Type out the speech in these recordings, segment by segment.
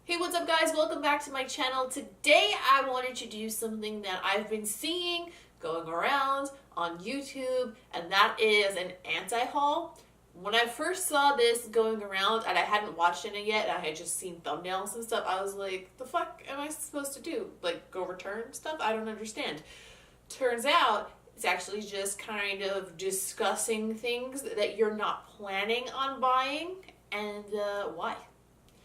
Hey, what's up guys? Welcome back to my channel. Today I wanted to do something that I've been seeing going around on YouTube, and that is an anti-haul. When I first saw this going around and I hadn't watched it yet, and I had just seen thumbnails and stuff, I was like, the fuck am I supposed to do? Like, go return stuff? I don't understand. Turns out it's actually just kind of discussing things that you're not planning on buying and why.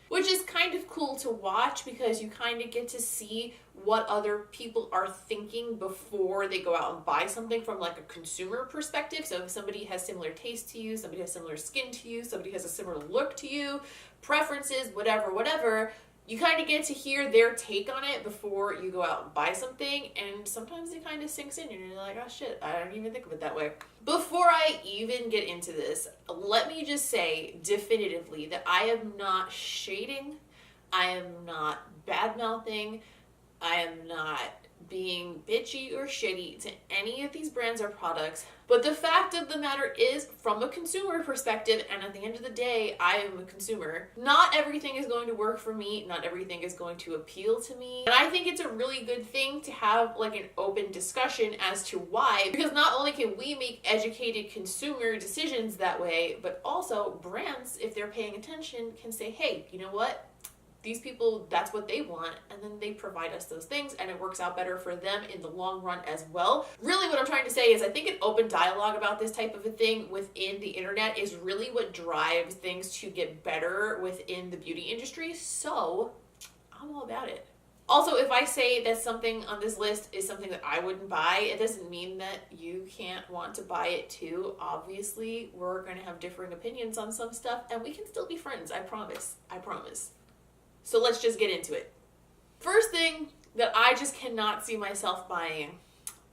Which is kind of cool to watch because you kind of get to see what other people are thinking before they go out and buy something from like a consumer perspective. So if somebody has similar taste to you, somebody has similar skin to you, somebody has a similar look to you, preferences, whatever, you kind of get to hear their take on it before you go out and buy something, and sometimes it kind of sinks in and you're like, oh shit, I don't even think of it that way. Before I even get into this, let me just say definitively that I am not shading, I am not bad-mouthing, I am not being bitchy or shitty to any of these brands or products, but the fact of the matter is, from a consumer perspective, and at the end of the day, I am a consumer, not everything is going to work for me, not everything is going to appeal to me, and I think it's a really good thing to have like an open discussion as to why, because not only can we make educated consumer decisions that way, but also brands, if they're paying attention, can say, hey, you know what? These people, that's what they want, and then they provide us those things, and it works out better for them in the long run as well. Really what I'm trying to say is I think an open dialogue about this type of a thing within the internet is really what drives things to get better within the beauty industry, so I'm all about it. Also, if I say that something on this list is something that I wouldn't buy, it doesn't mean that you can't want to buy it too. Obviously, we're going to have differing opinions on some stuff, and we can still be friends, I promise. I promise. So let's just get into it. First thing that I just cannot see myself buying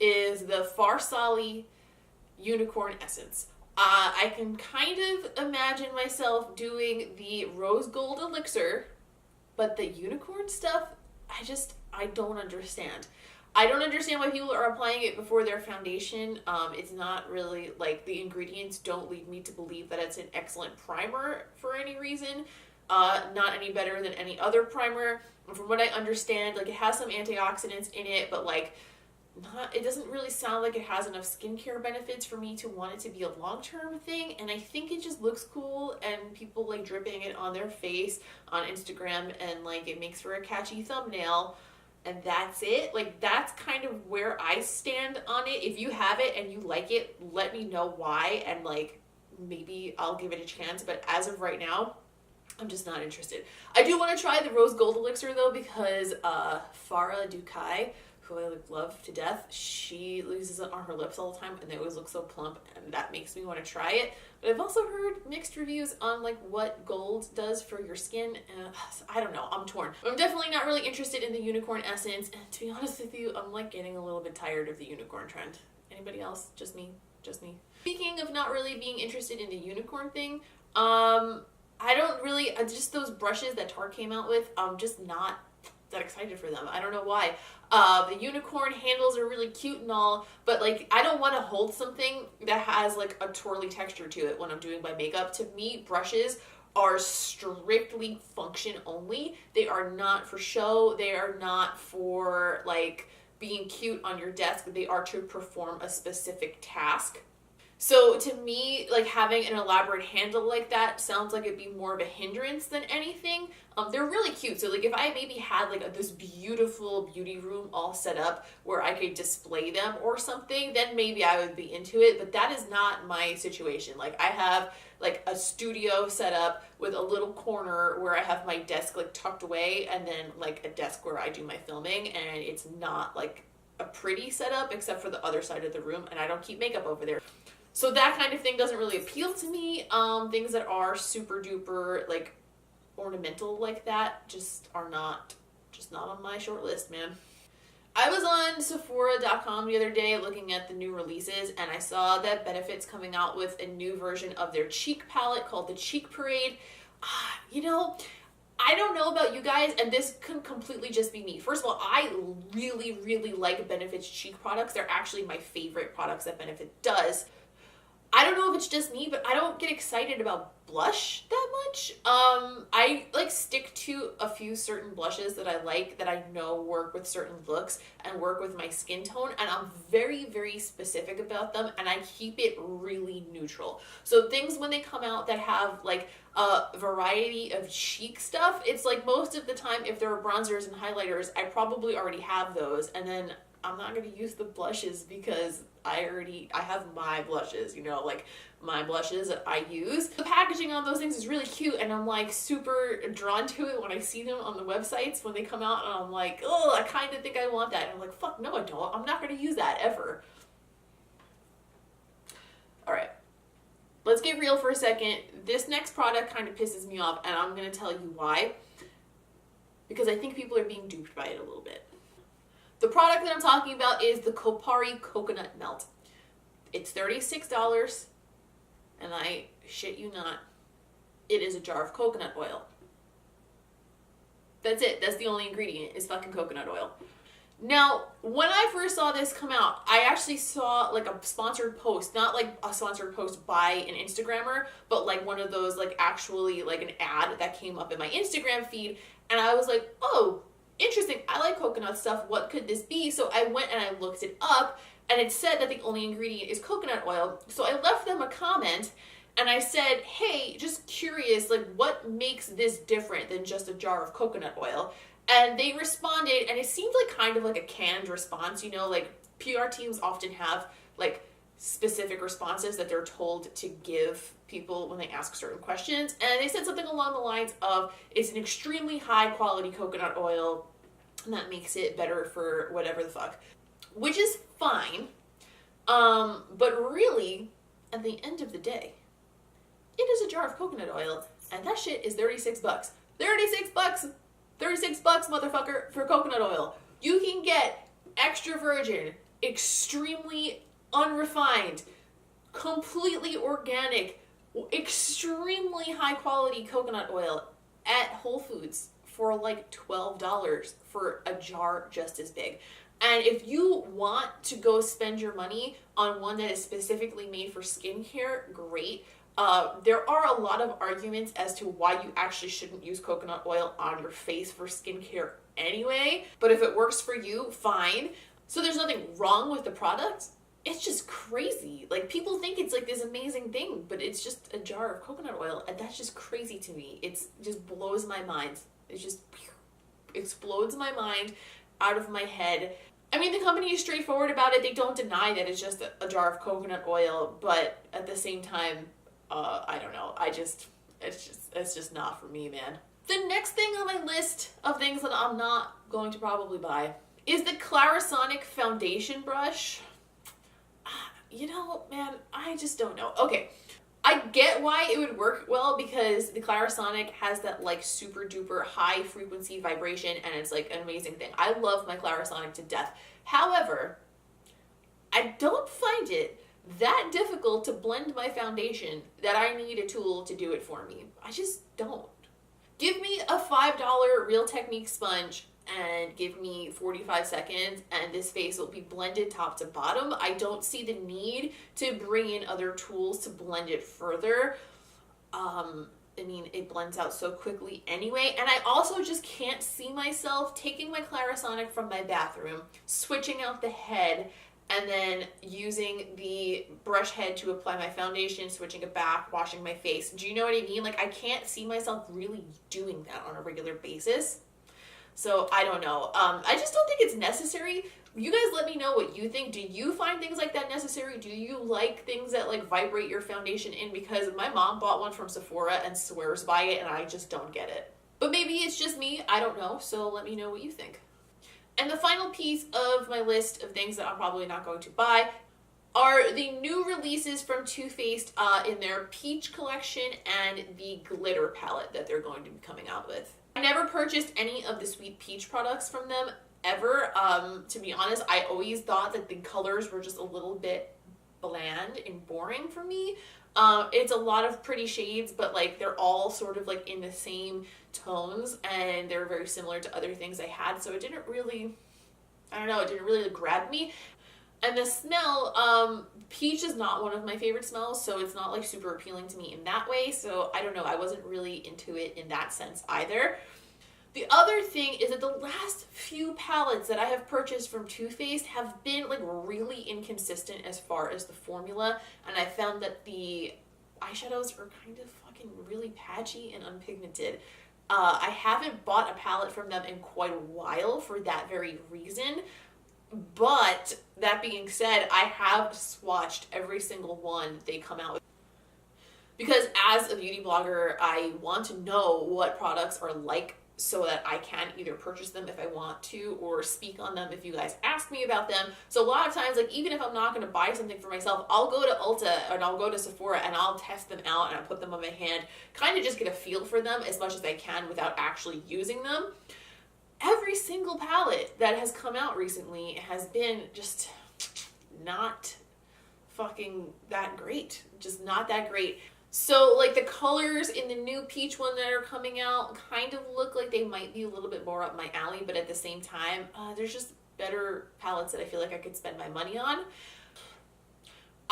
is the arsali unicorn essence. I can kind of imagine myself doing the rose gold elixir, but the unicorn stuff, I don't understand. I don't understand why people are applying it before their foundation. It's not really, like, the ingredients don't lead me to believe that it's an excellent primer for any reason. Not any better than any other primer. From what I understand, like, it has some antioxidants in it, but like, it doesn't really sound like it has enough skincare benefits for me to want it to be a long-term thing. And I think it just looks cool, and people like dripping it on their face on Instagram, and like it makes for a catchy thumbnail, and that's it. Like, that's kind of where I stand on it. If you have it and you like it, let me know why, and like maybe I'll give it a chance, but as of right now, I'm just not interested. I do want to try the rose gold elixir though, because Farah Dukai, who I love to death, she uses it on her lips all the time and they always look so plump, and that makes me want to try it. But I've also heard mixed reviews on like what gold does for your skin. I don't know, I'm torn. I'm definitely not really interested in the unicorn essence, and to be honest with you, I'm like getting a little bit tired of the unicorn trend. Anybody else? Just me? Just me? Speaking of not really being interested in the unicorn thing, I don't really, just those brushes that Tarte came out with, I'm just not that excited for them. I don't know why. The unicorn handles are really cute and all, but like, I don't want to hold something that has like a twirly texture to it when I'm doing my makeup. To me, brushes are strictly function only. They are not for show. They are not for like being cute on your desk. They are to perform a specific task. So to me, like, having an elaborate handle like that sounds like it'd be more of a hindrance than anything. They're really cute. So like, if I maybe had like this beautiful beauty room all set up where I could display them or something, then maybe I would be into it. But that is not my situation. Like, I have like a studio set up with a little corner where I have my desk like tucked away, and then like a desk where I do my filming, and it's not like a pretty setup except for the other side of the room, and I don't keep makeup over there. So that kind of thing doesn't really appeal to me. Things that are super duper like ornamental like that just not on my short list, man. I was on Sephora.com the other day looking at the new releases, and I saw that Benefit's coming out with a new version of their cheek palette called the Cheek Parade. You know, I don't know about you guys, and this can completely just be me. First of all, I really like Benefit's cheek products. They're actually my favorite products that Benefit does. I don't know if it's just me, but I don't get excited about blush that much. I like stick to a few certain blushes that I like, that I know work with certain looks and work with my skin tone, and I'm very, very specific about them, and I keep it really neutral. So things when they come out that have like a variety of cheek stuff, it's like most of the time if there are bronzers and highlighters, I probably already have those, and then I'm not going to use the blushes because I have my blushes, you know, like my blushes that I use. The packaging on those things is really cute, and I'm like super drawn to it when I see them on the websites when they come out, and I'm like, oh, I kind of think I want that. And I'm like, fuck, no, I don't. I'm not going to use that ever. All right. Let's get real for a second. This next product kind of pisses me off, and I'm going to tell you why. Because I think people are being duped by it a little bit. The product that I'm talking about is the Kopari Coconut Melt. It's $36, and I shit you not, it is a jar of coconut oil. That's it. That's the only ingredient, is fucking coconut oil. Now, when I first saw this come out, I actually saw like a sponsored post, not like a sponsored post by an Instagrammer, but like one of those like actually like an ad that came up in my Instagram feed, and I was like, oh, interesting, I like coconut stuff, what could this be? So I went and I looked it up, and it said that the only ingredient is coconut oil. So I left them a comment, and I said, hey, just curious, like what makes this different than just a jar of coconut oil? And they responded, and it seemed like kind of like a canned response, you know, like PR teams often have like specific responses that they're told to give people when they ask certain questions. And they said something along the lines of, it's an extremely high quality coconut oil, and that makes it better for whatever the fuck. Which is fine. But really, at the end of the day, it is a jar of coconut oil, and that shit is 36 bucks. 36 bucks! 36 bucks, motherfucker, for coconut oil. You can get extra virgin, extremely unrefined, completely organic, extremely high quality coconut oil at Whole Foods for like $12 for a jar just as big. And if you want to go spend your money on one that is specifically made for skincare, great. There are a lot of arguments as to why you actually shouldn't use coconut oil on your face for skincare anyway. But if it works for you, fine. So there's nothing wrong with the product. It's just crazy. Like, people think it's like this amazing thing, but it's just a jar of coconut oil, and that's just crazy to me. It's just blows my mind. It just explodes my mind out of my head. I mean, the company is straightforward about it. They don't deny that it's just a jar of coconut oil, but at the same time, I don't know. It's just not for me, man. The next thing on my list of things that I'm not going to probably buy is the Clarisonic foundation brush. You know, man, I just don't know. Okay, I get why it would work well, because the Clarisonic has that like super duper high frequency vibration, and it's like an amazing thing. I love my Clarisonic to death. However, I don't find it that difficult to blend my foundation that I need a tool to do it for me. I just don't. Give me a $5 Real Technique sponge and give me 45 seconds and this face will be blended top to bottom. I don't see the need to bring in other tools to blend it further. I mean, it blends out so quickly anyway. And I also just can't see myself taking my Clarisonic from my bathroom, switching out the head, and then using the brush head to apply my foundation, switching it back, washing my face. Do you know what I mean? Like, I can't see myself really doing that on a regular basis. So I don't know. I just don't think it's necessary. You guys let me know what you think. Do you find things like that necessary? Do you like things that like vibrate your foundation in? Because my mom bought one from Sephora and swears by it, and I just don't get it. But maybe it's just me. I don't know. So let me know what you think. And the final piece of my list of things that I'm probably not going to buy are the new releases from Too Faced in their Peach collection and the glitter palette that they're going to be coming out with. I never purchased any of the Sweet Peach products from them ever. To be honest, I always thought that the colors were just a little bit bland and boring for me. It's a lot of pretty shades, but like they're all sort of like in the same tones, and they're very similar to other things I had, so it didn't really, I don't know, it didn't really grab me. And the smell, peach is not one of my favorite smells, so it's not like super appealing to me in that way. So I don't know, I wasn't really into it in that sense either. The other thing is that the last few palettes that I have purchased from Too Faced have been like really inconsistent as far as the formula, and I found that the eyeshadows are kind of fucking really patchy and unpigmented. I haven't bought a palette from them in quite a while for that very reason. But that being said, I have swatched every single one they come out with. Because as a beauty blogger, I want to know what products are like so that I can either purchase them if I want to or speak on them if you guys ask me about them. So a lot of times, like even if I'm not going to buy something for myself, I'll go to Ulta and I'll go to Sephora and I'll test them out and I'll put them on my hand, kind of just get a feel for them as much as I can without actually using them. Every single palette that has come out recently has been just not fucking that great. Just not that great. So like the colors in the new peach one that are coming out kind of look like they might be a little bit more up my alley, but at the same time, there's just better palettes that I feel like I could spend my money on.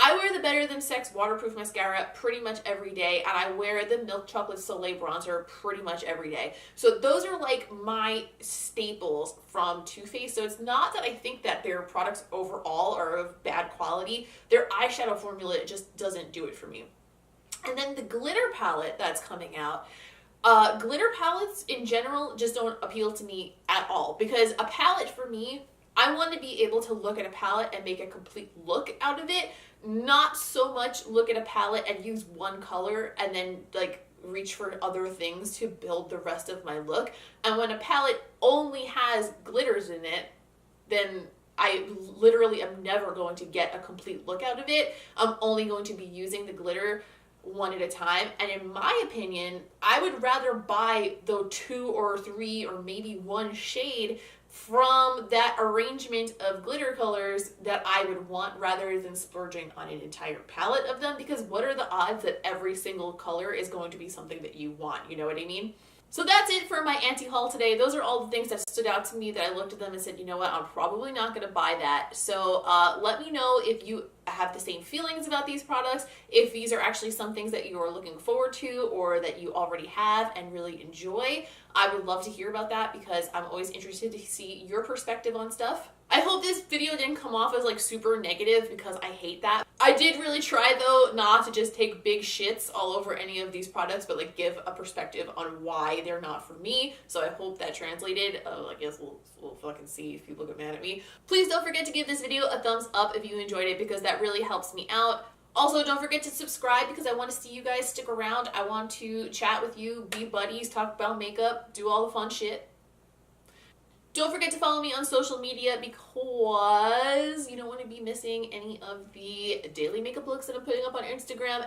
I wear the Better Than Sex waterproof mascara pretty much every day, and I wear the Milk Chocolate Soleil bronzer pretty much every day. So those are like my staples from Too Faced. So it's not that I think that their products overall are of bad quality. Their eyeshadow formula just doesn't do it for me. And then the glitter palette that's coming out. Glitter palettes in general just don't appeal to me at all, because a palette for me, I want to be able to look at a palette and make a complete look out of it, not so much look at a palette and use one color and then like reach for other things to build the rest of my look. And when a palette only has glitters in it, then I literally am never going to get a complete look out of it. I'm only going to be using the glitter one at a time, and in my opinion, I would rather buy the 2 or 3 or maybe 1 shade from that arrangement of glitter colors that I would want, rather than splurging on an entire palette of them, because what are the odds that every single color is going to be something that you want, you know what I mean? So that's it for my anti-haul today. Those are all the things that stood out to me that I looked at them and said, you know what, I'm probably not going to buy that. So let me know if you have the same feelings about these products, if these are actually some things that you are looking forward to or that you already have and really enjoy. I would love to hear about that, because I'm always interested to see your perspective on stuff. I hope this video didn't come off as like super negative, because I hate that. I did really try though not to just take big shits all over any of these products, but like give a perspective on why they're not for me. So I hope that translated. I guess we'll fucking see if people get mad at me. Please don't forget to give this video a thumbs up if you enjoyed it, because that really helps me out. Also, don't forget to subscribe, because I want to see you guys stick around. I want to chat with you, be buddies, talk about makeup, do all the fun shit. Don't forget to follow me on social media, because you don't want to be missing any of the daily makeup looks that I'm putting up on Instagram.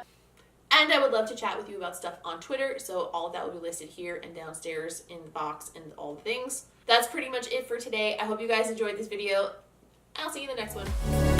And I would love to chat with you about stuff on Twitter, so all of that will be listed here and downstairs in the box and all the things. That's pretty much it for today. I hope you guys enjoyed this video. I'll see you in the next one.